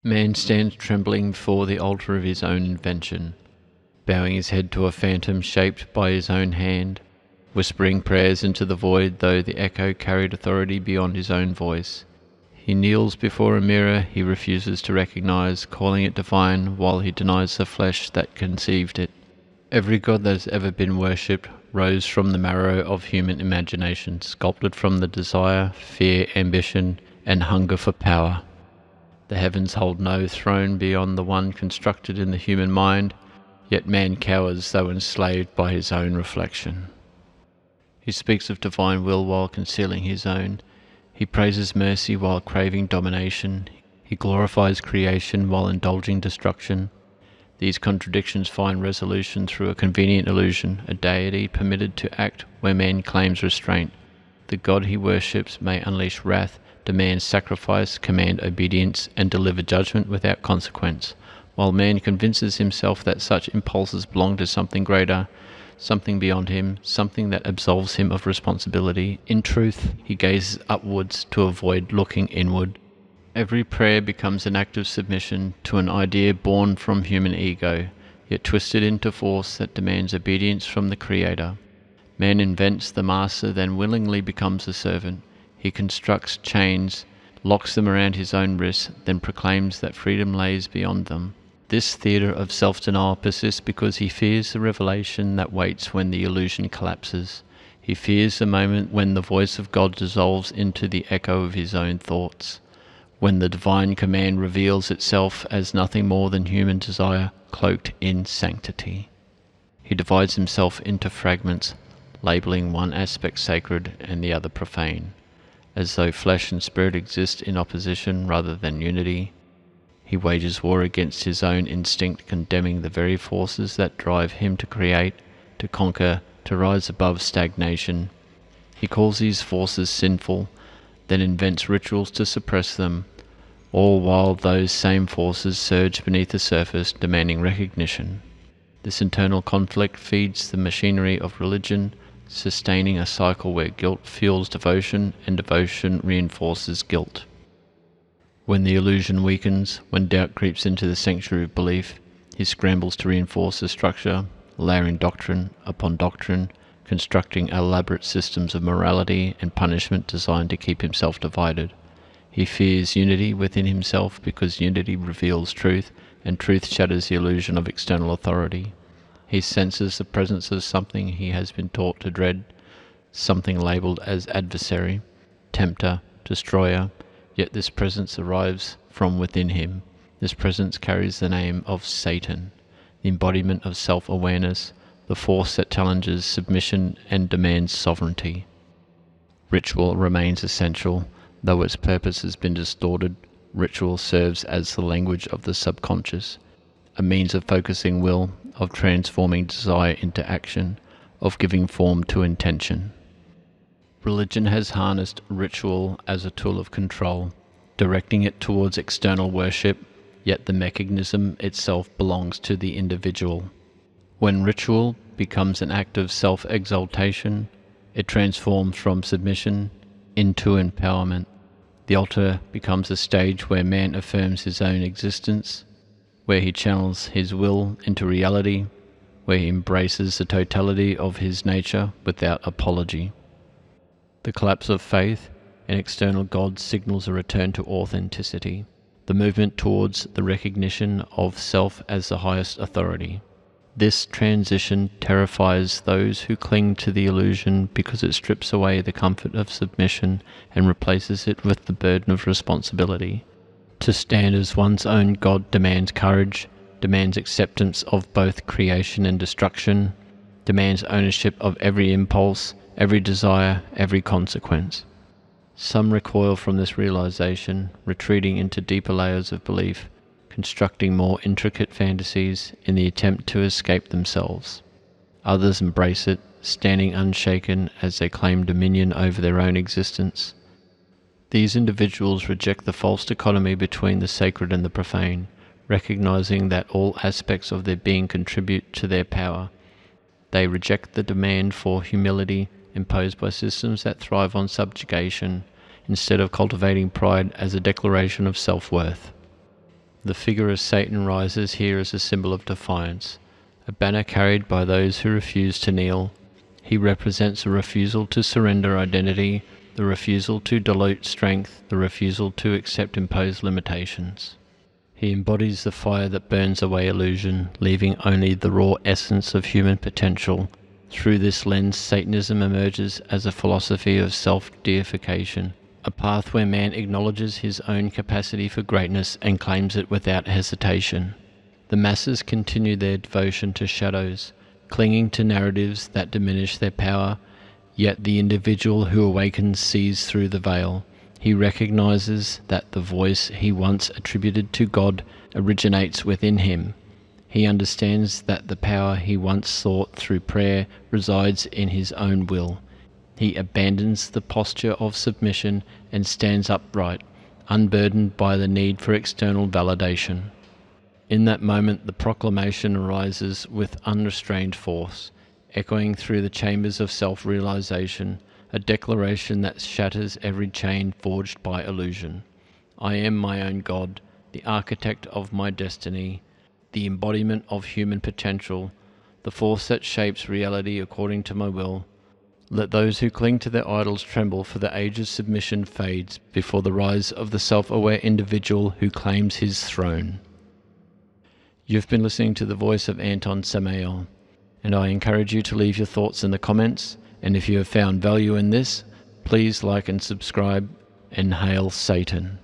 Man stands trembling before the altar of his own invention, bowing his head to a phantom shaped by his own hand, whispering prayers into the void though the echo carried authority beyond his own voice. He kneels before a mirror he refuses to recognize, calling it divine while he denies the flesh that conceived it. Every god that has ever been worshipped rose from the marrow of human imagination, sculpted from the desire, fear, ambition, and hunger for power. The heavens hold no throne beyond the one constructed in the human mind, yet man cowers though enslaved by his own reflection. He speaks of divine will while concealing his own. He praises mercy while craving domination. He glorifies creation while indulging destruction. These contradictions find resolution through a convenient illusion, a deity permitted to act where man claims restraint. The God he worships may unleash wrath, demand sacrifice, command obedience, and deliver judgment without consequence, while man convinces himself that such impulses belong to something greater, something beyond him, something that absolves him of responsibility. In truth, he gazes upwards to avoid looking inward. Every prayer becomes an act of submission to an idea born from human ego, yet twisted into force that demands obedience from the Creator. Man invents the master, then willingly becomes a servant. He constructs chains, locks them around his own wrists, then proclaims that freedom lays beyond them. This theatre of self-denial persists because he fears the revelation that waits when the illusion collapses. He fears the moment when the voice of God dissolves into the echo of his own thoughts, when the divine command reveals itself as nothing more than human desire cloaked in sanctity. He divides himself into fragments, labeling one aspect sacred and the other profane, as though flesh and spirit exist in opposition rather than unity. He wages war against his own instinct, condemning the very forces that drive him to create, to conquer, to rise above stagnation. He calls these forces sinful, then invents rituals to suppress them, all while those same forces surge beneath the surface, demanding recognition. This internal conflict feeds the machinery of religion, sustaining a cycle where guilt fuels devotion and devotion reinforces guilt. When the illusion weakens, when doubt creeps into the sanctuary of belief, he scrambles to reinforce the structure, layering doctrine upon doctrine, constructing elaborate systems of morality and punishment designed to keep himself divided. He fears unity within himself because unity reveals truth, and truth shatters the illusion of external authority. He senses the presence of something he has been taught to dread, something labelled as adversary, tempter, destroyer, yet this presence arrives from within him. This presence carries the name of Satan, the embodiment of self-awareness, the force that challenges submission and demands sovereignty. Ritual remains essential, though its purpose has been distorted. Ritual serves as the language of the subconscious, a means of focusing will, of transforming desire into action, of giving form to intention. Religion has harnessed ritual as a tool of control, directing it towards external worship, yet the mechanism itself belongs to the individual. When ritual becomes an act of self-exaltation, it transforms from submission into empowerment. The altar becomes a stage where man affirms his own existence, where he channels his will into reality, where he embraces the totality of his nature without apology. The collapse of faith in external gods signals a return to authenticity, the movement towards the recognition of self as the highest authority. This transition terrifies those who cling to the illusion because it strips away the comfort of submission and replaces it with the burden of responsibility. To stand as one's own God demands courage, demands acceptance of both creation and destruction, demands ownership of every impulse, every desire, every consequence. Some recoil from this realization, retreating into deeper layers of belief, constructing more intricate fantasies in the attempt to escape themselves. Others embrace it, standing unshaken as they claim dominion over their own existence. These individuals reject the false dichotomy between the sacred and the profane, recognizing that all aspects of their being contribute to their power. They reject the demand for humility imposed by systems that thrive on subjugation, instead of cultivating pride as a declaration of self-worth. The figure of Satan rises here as a symbol of defiance, a banner carried by those who refuse to kneel. He represents a refusal to surrender identity, the refusal to dilute strength, the refusal to accept imposed limitations. He embodies the fire that burns away illusion, leaving only the raw essence of human potential. Through this lens, Satanism emerges as a philosophy of self-deification, a path where man acknowledges his own capacity for greatness and claims it without hesitation. The masses continue their devotion to shadows, clinging to narratives that diminish their power, yet the individual who awakens sees through the veil. He recognizes that the voice he once attributed to God originates within him. He understands that the power he once sought through prayer resides in his own will. He abandons the posture of submission and stands upright, unburdened by the need for external validation. In that moment, the proclamation arises with unrestrained force, echoing through the chambers of self-realization, a declaration that shatters every chain forged by illusion. I am my own God, the architect of my destiny, the embodiment of human potential, the force that shapes reality according to my will. Let those who cling to their idols tremble, for the age of submission fades before the rise of the self-aware individual who claims his throne. You've been listening to the voice of AntonSamael, and I encourage you to leave your thoughts in the comments, and if you have found value in this, please like and subscribe, and hail Satan.